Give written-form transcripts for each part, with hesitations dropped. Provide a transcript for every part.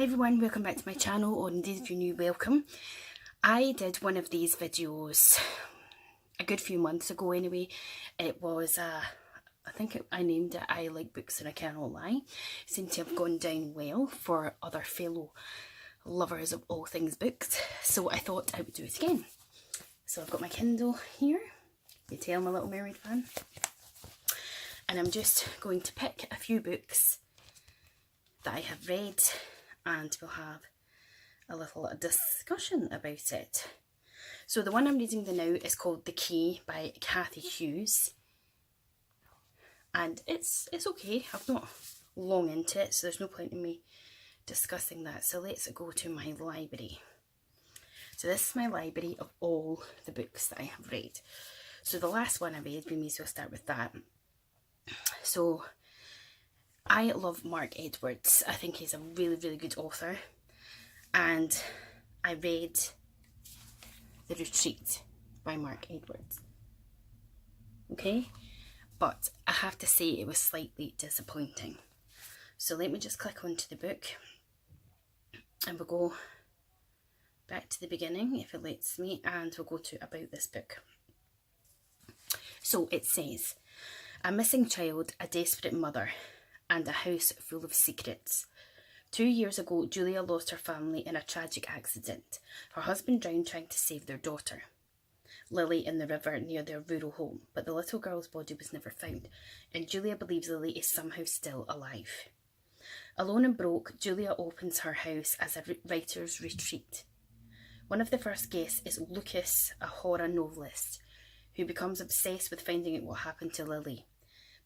everyone, welcome back to my channel, or indeed if you're new, welcome. I did one of these videos a good few months ago anyway. It was, I named it I Like Books and I Cannot Lie. Seemed to have gone down well for other fellow lovers of all things books, so I thought I would do it again. So I've got my Kindle here, you tell I'm a Little Mermaid fan, and I'm just going to pick a few books that I have read and we'll have a little discussion about it. So the one I'm reading now is called The Key by Cathy Hughes, and it's okay. I've not long into it, so there's no point in me discussing that. So let's go to my library. So this is my library of all the books that I have read. So the last one I read, we may as well start with that. So I love Mark Edwards. I think he's a really good author. And I read The Retreat by Mark Edwards. Okay? But I have to say it was slightly disappointing. So let me just click onto the book. And we'll go back to the beginning, if it lets me. And we'll go to about this book. So it says, a missing child, a desperate mother, and a house full of secrets. 2 years ago, Julia lost her family in a tragic accident. Her husband drowned trying to save their daughter, Lily, in the river near their rural home, but the little girl's body was never found, and Julia believes Lily is somehow still alive. Alone and broke, Julia opens her house as a writer's retreat. One of the first guests is Lucas, a horror novelist, who becomes obsessed with finding out what happened to Lily.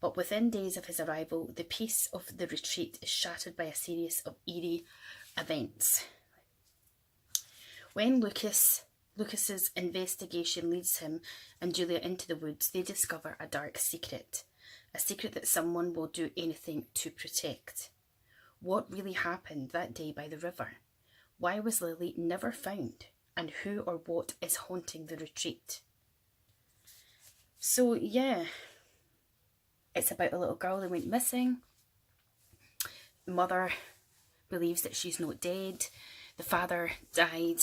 But within days of his arrival, the peace of the retreat is shattered by a series of eerie events. When Lucas's investigation leads him and Julia into the woods, they discover a dark secret. A secret that someone will do anything to protect. What really happened that day by the river? Why was Lily never found? And who or what is haunting the retreat? So yeah, it's about a little girl that went missing. The mother believes that she's not dead. The father died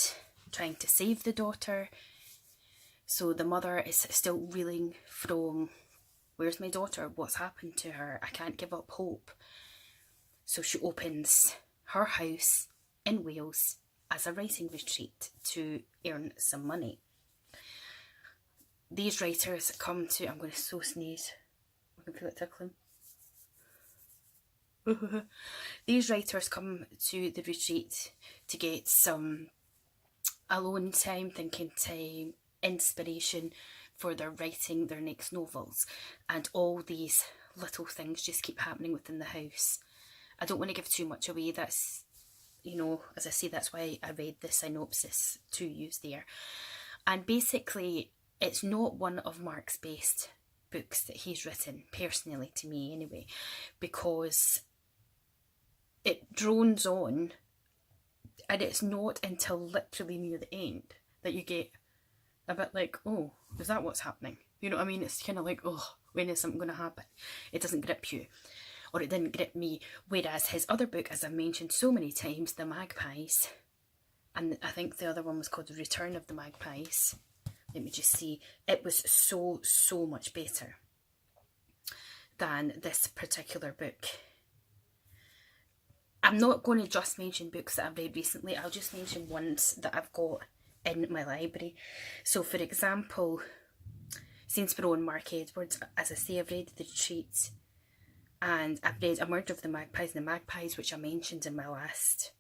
trying to save the daughter. So the mother is still reeling from, where's my daughter? What's happened to her? I can't give up hope. So she opens her house in Wales as a writing retreat to earn some money. These writers come to, I'm going to so sneeze. I can feel it tickling. These writers come to the retreat to get some alone time, thinking time, inspiration for their writing their next novels. And all these little things just keep happening within the house. I don't want to give too much away. That's, you know, as I say, that's why I read the synopsis to use there. And basically, it's not one of Mark's best books that he's written, personally, to me anyway, because it drones on, and it's not until literally near the end that you get a bit like, oh, is that what's happening? You know what I mean? It's kind of like, oh, when is something going to happen? It doesn't grip you, or it didn't grip me. Whereas his other book, as I've mentioned so many times, The Magpies, and I think the other one was called The Return of the Magpies. Let me just see. It was so much better than this particular book. I'm not going to just mention books that I've read recently. I'll just mention ones that I've got in my library. So, for example, since we're on Mark Edwards, as I say, I've read The Retreat, and I've read A Murder of the Magpies and The Magpies, which I mentioned in my last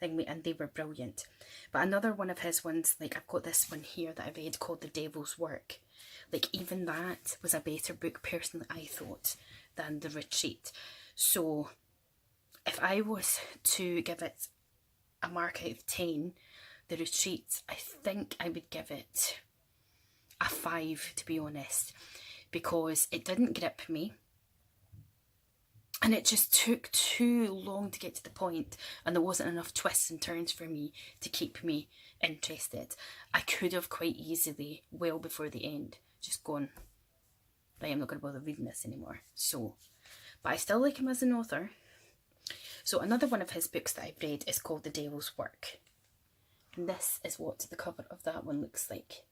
thing, and they were brilliant. But another one of his ones, like I've got this one here that I read called The Devil's Work. Like, even that was a better book, personally, I thought, than The Retreat. So if I was to give it a mark out of 10, The Retreat, I think I would give it a 5, to be honest, because it didn't grip me. And it just took too long to get to the point, and there wasn't enough twists and turns for me to keep me interested. I could have quite easily, well before the end, just gone, right, I'm not going to bother reading this anymore. So, but I still like him as an author. So another one of his books that I've read is called The Devil's Work. And this is what the cover of that one looks like.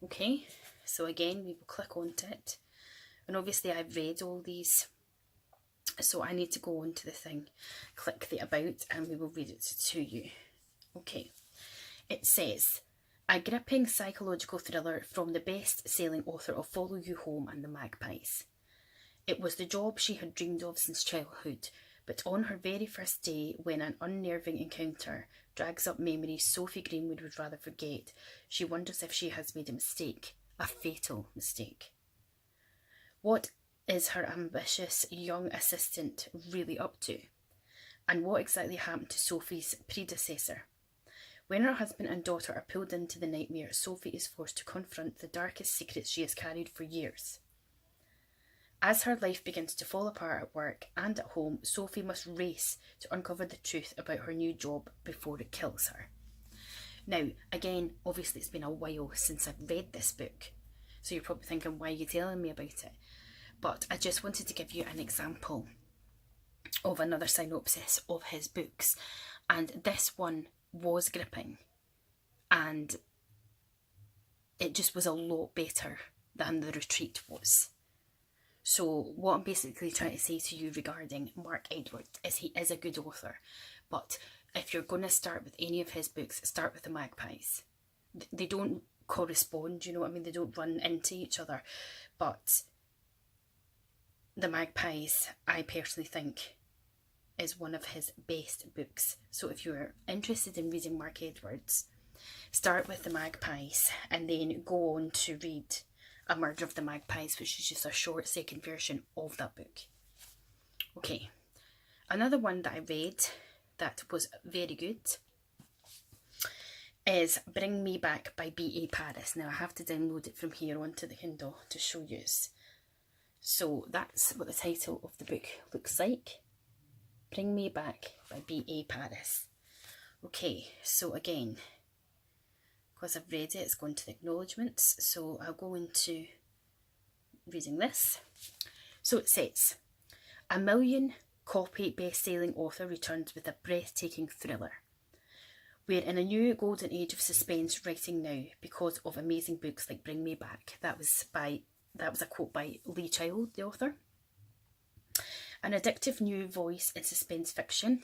Okay, so again, we will click onto it. And obviously I've read all these, so I need to go onto the thing, click the about, and we will read it to you. Okay, it says, a gripping psychological thriller from the best-selling author of Follow You Home and the Magpies. It was the job she had dreamed of since childhood, but on her very first day, when an unnerving encounter drags up memories Sophie Greenwood would rather forget, she wonders if she has made a mistake, a fatal mistake. What is her ambitious young assistant really up to? And what exactly happened to Sophie's predecessor? When her husband and daughter are pulled into the nightmare, Sophie is forced to confront the darkest secrets she has carried for years. As her life begins to fall apart at work and at home, Sophie must race to uncover the truth about her new job before it kills her. Now, again, obviously it's been a while since I've read this book, so you're probably thinking, why are you telling me about it? But I just wanted to give you an example of another synopsis of his books, and this one was gripping, and it just was a lot better than The Retreat was. So what I'm basically trying to say to you regarding Mark Edwards is he is a good author, but if you're going to start with any of his books, start with The Magpies. They don't correspond, you know what I mean? They don't run into each other, but The Magpies, I personally think, is one of his best books. So if you're interested in reading Mark Edwards, start with The Magpies and then go on to read A Murder of the Magpies, which is just a short second version of that book. Okay, another one that I read that was very good is Bring Me Back by B.A. Paris. Now I have to download it from here onto the Kindle to show you. So that's what the title of the book looks like. Bring Me Back by B.A. Paris. Okay, so again, because I've read it, it's going to the acknowledgements, so I'll go into reading this. So it says, a million-copy best-selling author returns with a breathtaking thriller. We're in a new golden age of suspense writing now because of amazing books like Bring Me Back. That was a quote by Lee Child, the author. An addictive new voice in suspense fiction.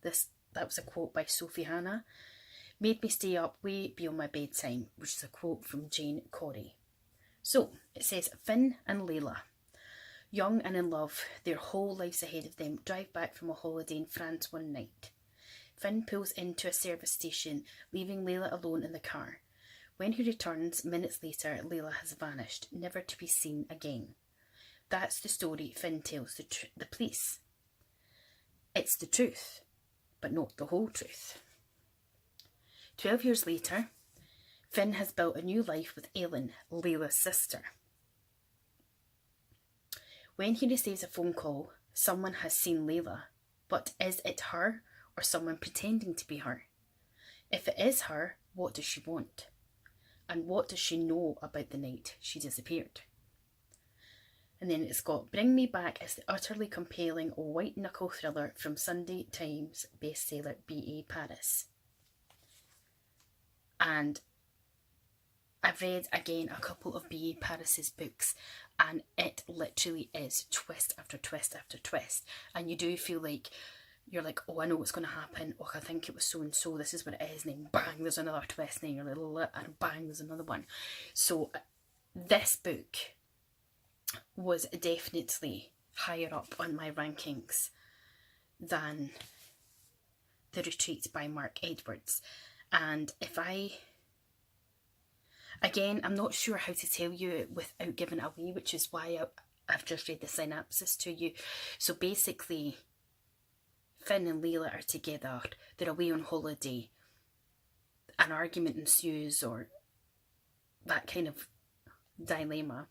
That was a quote by Sophie Hannah. Made me stay up way beyond my bedtime, which is a quote from Jane Corey. So, it says, Finn and Layla, young and in love, their whole lives ahead of them, drive back from a holiday in France one night. Finn pulls into a service station, leaving Layla alone in the car. When he returns, minutes later, Layla has vanished, never to be seen again. That's the story Finn tells the police. It's the truth, but not the whole truth. 12 years later, Finn has built a new life with Ellen, Layla's sister. When he receives a phone call, someone has seen Layla, but is it her or someone pretending to be her? If it is her, what does she want? And what does she know about the night she disappeared? And then it's got Bring Me Back as the utterly compelling white-knuckle thriller from Sunday Times bestseller B.A. Paris. And I've read, again, a couple of B.A. Paris's books, and it literally is twist after twist after twist. And you do feel like, you're like, oh, I know what's going to happen. Oh, I think it was so-and-so. This is what it is. And then bang, there's another twist. And then you're like, and bang, there's another one. So this book was definitely higher up on my rankings than The Retreat by Mark Edwards. And again, I'm not sure how to tell you it without giving it away, which is why I've just read the synopsis to you. So basically, Finn and Layla are together, they're away on holiday, an argument ensues, or that kind of dilemma.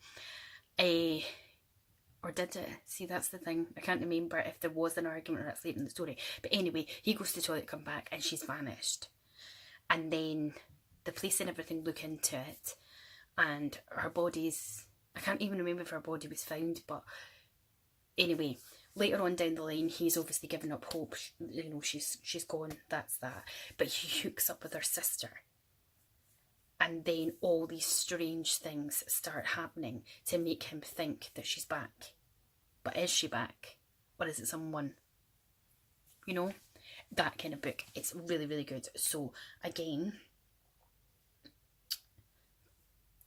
Or did it? See, that's the thing. I can't remember if there was an argument or that's late in the story. But anyway, he goes to the toilet, come back, and she's vanished. And then the police and everything look into it, and her body's, I can't even remember if her body was found, but anyway, Later on down the line, he's obviously given up hope. You know, she's gone, that's that. But he hooks up with her sister. And then all these strange things start happening to make him think that she's back. But is she back? Or is it someone? You know, that kind of book. It's really, really good. So, again,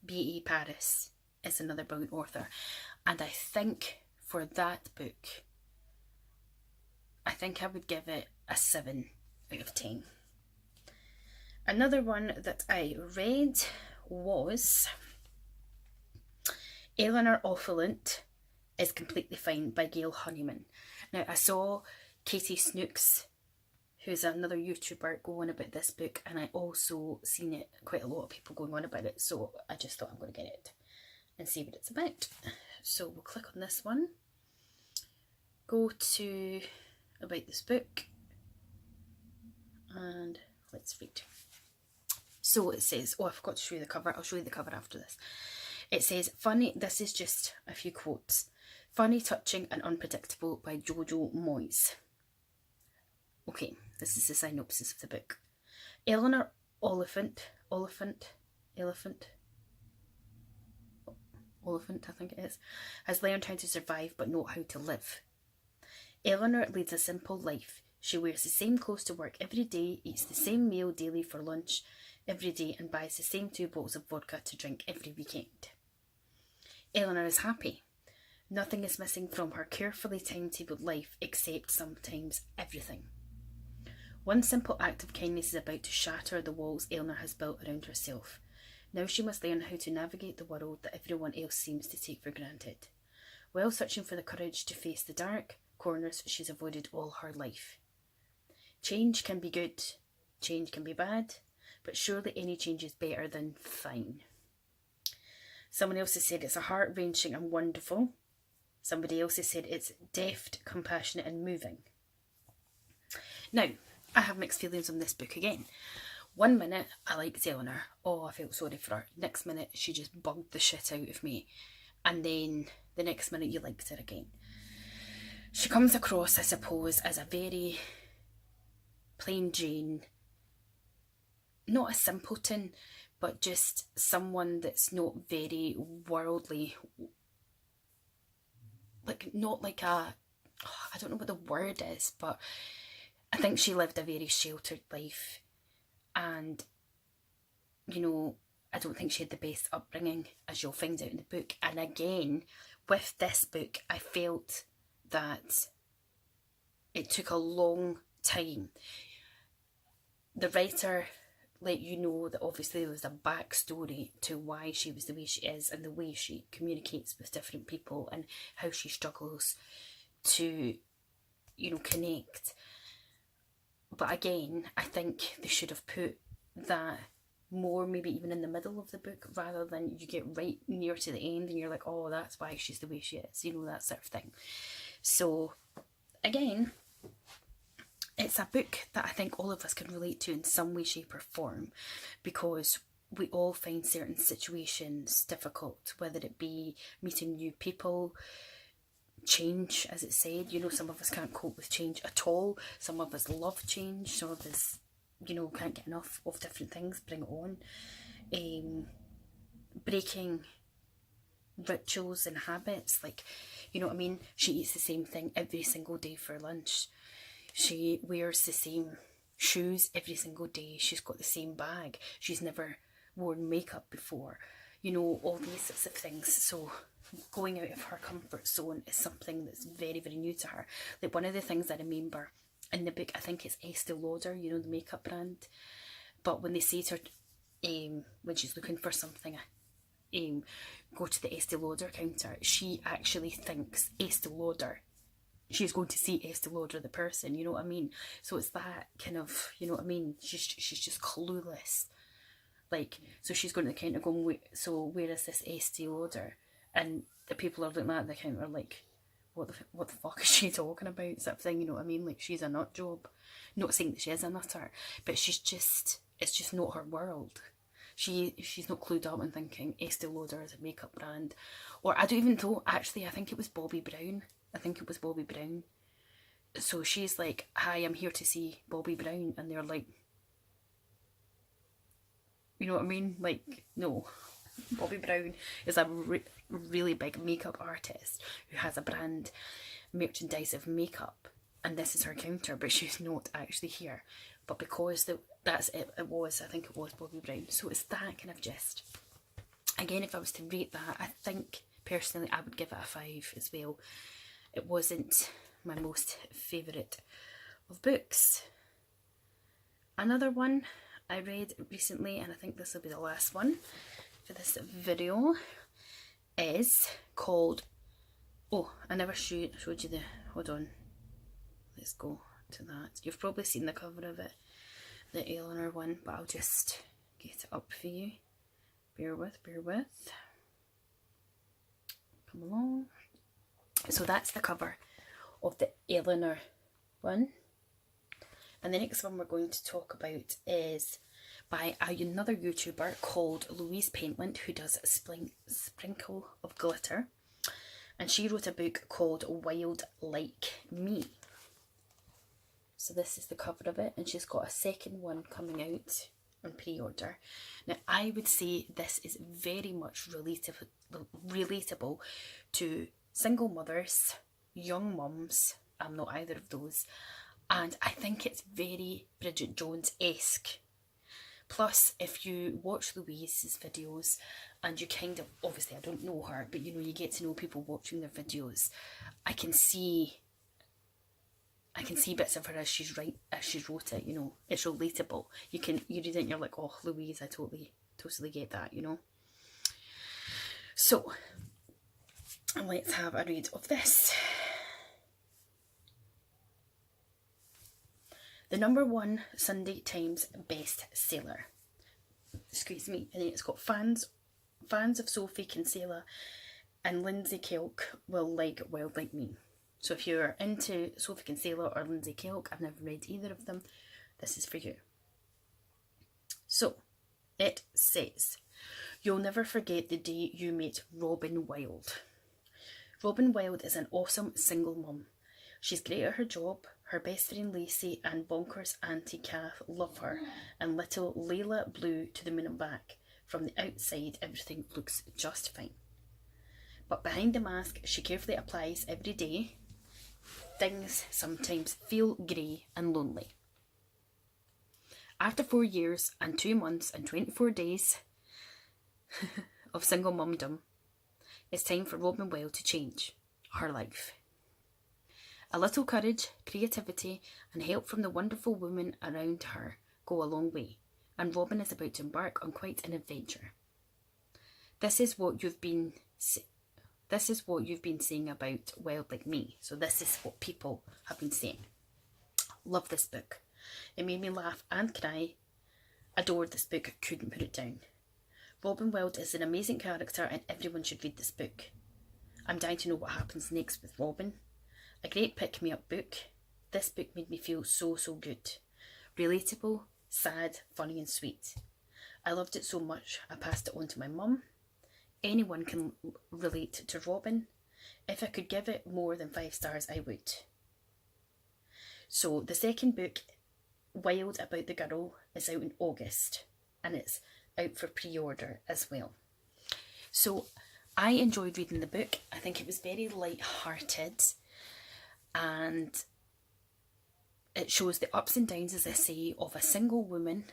B.E. Paris is another brilliant author. And I think for that book, I think I would give it a 7 out of 10. Another one that I read was Eleanor Opulent is Completely Fine by Gail Honeyman. Now, I saw Katie Snooks, who's another YouTuber, go on about this book, and I also seen it, quite a lot of people going on about it, so I just thought I'm going to get it and see what it's about. So we'll click on this one, go to about this book, and let's read. So it says, oh, I forgot to show you the cover. I'll show you the cover after this. It says, funny, this is just a few quotes. Funny, touching and unpredictable by Jojo Moyes. Okay, this is the synopsis of the book. Eleanor Oliphant, I think it is, has learned how to survive but not how to live. Eleanor leads a simple life. She wears the same clothes to work every day, eats the same meal daily for lunch every day, and buys the same 2 bottles of vodka to drink every weekend. Eleanor is happy. Nothing is missing from her carefully timetabled life except sometimes everything. One simple act of kindness is about to shatter the walls Eleanor has built around herself. Now she must learn how to navigate the world that everyone else seems to take for granted. While searching for the courage to face the dark corners she's avoided all her life. Change can be good, change can be bad, but surely any change is better than fine. Someone else has said it's a heart-wrenching and wonderful. Somebody else has said it's deft, compassionate and moving. Now, I have mixed feelings on this book again. One minute, I liked Eleanor. Oh, I felt sorry for her. Next minute, she just bugged the shit out of me. And then the next minute, you liked her again. She comes across, I suppose, as a very plain Jane, not a simpleton, but just someone that's not very worldly. Like, not like a, I don't know what the word is, but I think she lived a very sheltered life. And, you know, I don't think she had the best upbringing, as you'll find out in the book. And again, with this book, I felt that it took a long time. The writer let you know that obviously there was a backstory to why she was the way she is and the way she communicates with different people and how she struggles to, you know, connect. But again, I think they should have put that more maybe even in the middle of the book rather than you get right near to the end and you're like, oh, that's why she's the way she is, you know, that sort of thing. So again, it's a book that I think all of us can relate to in some way, shape or form, because we all find certain situations difficult, whether it be meeting new people, change, as it said, you know, some of us can't cope with change at all, some of us love change, some of us, you know, can't get enough of different things, bring it on, breaking rituals and habits, like, you know what I mean, she eats the same thing every single day for lunch, she wears the same shoes every single day, she's got the same bag, she's never worn makeup before, you know, all these sorts of things. So going out of her comfort zone is something that's very, very new to her. Like one of the things I remember in the book, I think it's Estee Lauder, you know, the makeup brand, but when they say to her, when she's looking for something, go to the Estee Lauder counter, she actually thinks Estee Lauder, she's going to see Estee Lauder the person, you know what I mean? So it's that kind of, you know what I mean, she's just clueless. Like, so she's going to the counter going, wait, so where is this Estee Lauder? And the people are looking at the counter like, what the fuck is she talking about, sort of thing, you know what I mean? Like, she's a nut job. Not saying that she is a nutter, but she's just, it's just not her world. She's not clued up and thinking Estee Lauder is a makeup brand. Or I don't even know, actually, I think it was Bobbi Brown. I think it was Bobby Brown. So she's like, hi, I'm here to see Bobby Brown. And they're like, you know what I mean? Like, no. Bobby Brown is a really big makeup artist who has a brand merchandise of makeup. And this is her counter, but she's not actually here. But because that's it, I think it was Bobby Brown. So it's that kind of gist. Again, if I was to rate that, I think personally I would give it a 5 as well. It wasn't my most favourite of books. Another one I read recently, and I think this will be the last one for this video, is called, oh, I never showed you the, hold on, let's go to that. You've probably seen the cover of it, the Eleanor one, but I'll just get it up for you. Bear with. Come along. So that's the cover of the Eleanor one. And the next one we're going to talk about is by another YouTuber called Louise Paintland, who does a sprinkle of glitter. And she wrote a book called Wild Like Me. So this is the cover of it, and she's got a second one coming out on pre-order. Now I would say this is very much relatable to single mothers, young mums. I'm not either of those. And I think it's very Bridget Jones-esque. Plus, if you watch Louise's videos and you kind of, obviously I don't know her, but you know, you get to know people watching their videos, I can see bits of her as she wrote it, you know. It's relatable. You read it and you're like, oh, Louise, I totally get that, you know. So, let's have a read of this. The #1 Sunday Times bestseller. Excuse me. And then it's got fans of Sophie Kinsella and Lindsay Kelk will like Wild Like Me. So if you're into Sophie Kinsella or Lindsay Kelk, I've never read either of them, this is for you. So, it says, you'll never forget the day you met Robin Wilde. Robin Wilde is an awesome single mum. She's great at her job, her best friend Lacey and bonkers Auntie Kath love her, and little Layla Blue to the moon and back. From the outside, everything looks just fine. But behind the mask she carefully applies every day, things sometimes feel grey and lonely. After 4 years and 2 months and 24 days of single mumdom, it's time for Robin Wilde to change her life. A little courage, creativity and help from the wonderful women around her go a long way, and Robin is about to embark on quite an adventure. This is what you've been saying about Wild Like Me. So this is what people have been saying. Love this book. It made me laugh and cry. Adored this book, couldn't put it down. Robin Wilde is an amazing character and everyone should read this book. I'm dying to know what happens next with Robin. A great pick-me-up book. This book made me feel so good. Relatable, sad, funny and sweet. I loved it so much I passed it on to my mum. Anyone can relate to Robin. If I could give it more than 5 stars, I would. So the second book, Wild About the Girl, is out in August and it's out for pre-order as well. So I enjoyed reading the book. I think it was very light-hearted and it shows the ups and downs, as I say, of a single woman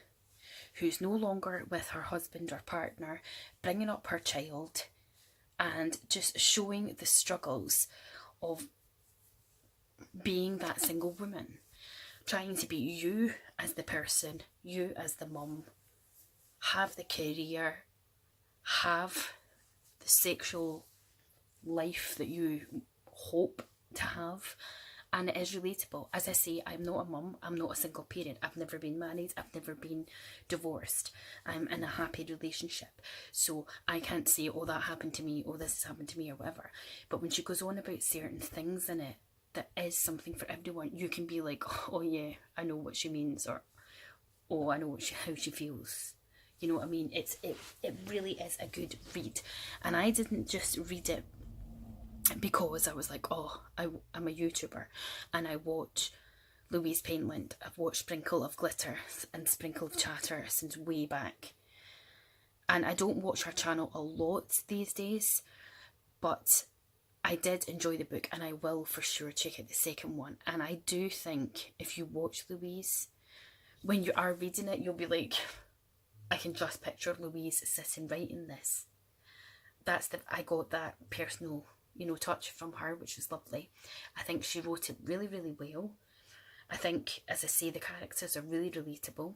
who's no longer with her husband or partner, bringing up her child and just showing the struggles of being that single woman, trying to be you as the person, you as the mum, have the career, have the sexual life that you hope to have. And it is relatable. As I say, I'm not a mum, I'm not a single parent, I've never been married, I've never been divorced, I'm in a happy relationship. So I can't say, oh, that happened to me, or this has happened to me, or whatever. But when she goes on about certain things in it, that is something for everyone, you can be like, oh yeah, I know what she means, or oh, I know how she feels. You know what I mean? It really is a good read. And I didn't just read it because I was like, oh, I'm a YouTuber and I watch Louise Paintland. I've watched Sprinkle of Glitter and Sprinkle of Chatter since way back. And I don't watch her channel a lot these days, but I did enjoy the book and I will for sure check out the second one. And I do think if you watch Louise, when you are reading it, you'll be like, I can just picture Louise sitting writing this. I got that personal, touch from her, which was lovely. I think she wrote it really, really well. I think, as I say, the characters are really relatable.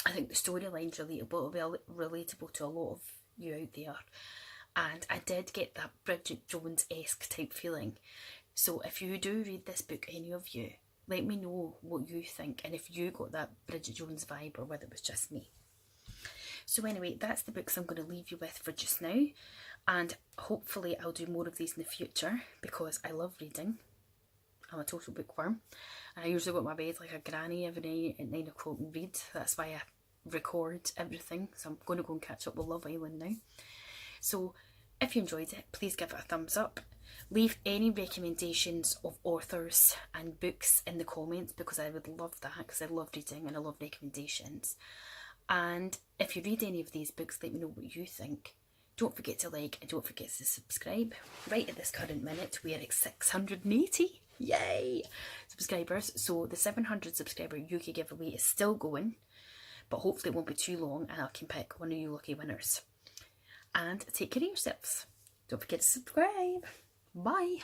I think the storyline's relatable. It'll be relatable to a lot of you out there. And I did get that Bridget Jones-esque type feeling. So if you do read this book, any of you, let me know what you think and if you got that Bridget Jones vibe or whether it was just me. So anyway, that's the books I'm going to leave you with for just now. And hopefully I'll do more of these in the future because I love reading. I'm a total bookworm. And I usually go to my bed like a granny every night at 9 o'clock and read. That's why I record everything. So I'm going to go and catch up with Love Island now. So if you enjoyed it, please give it a thumbs up. Leave any recommendations of authors and books in the comments because I would love that, because I love reading and I love recommendations. And if you read any of these books, let me know what you think. Don't forget to like and don't forget to subscribe. Right at this current minute, we are at 680. Yay! Subscribers. So the 700 subscriber UK giveaway is still going, but hopefully it won't be too long and I can pick one of you lucky winners. And take care of yourselves. Don't forget to subscribe. Bye.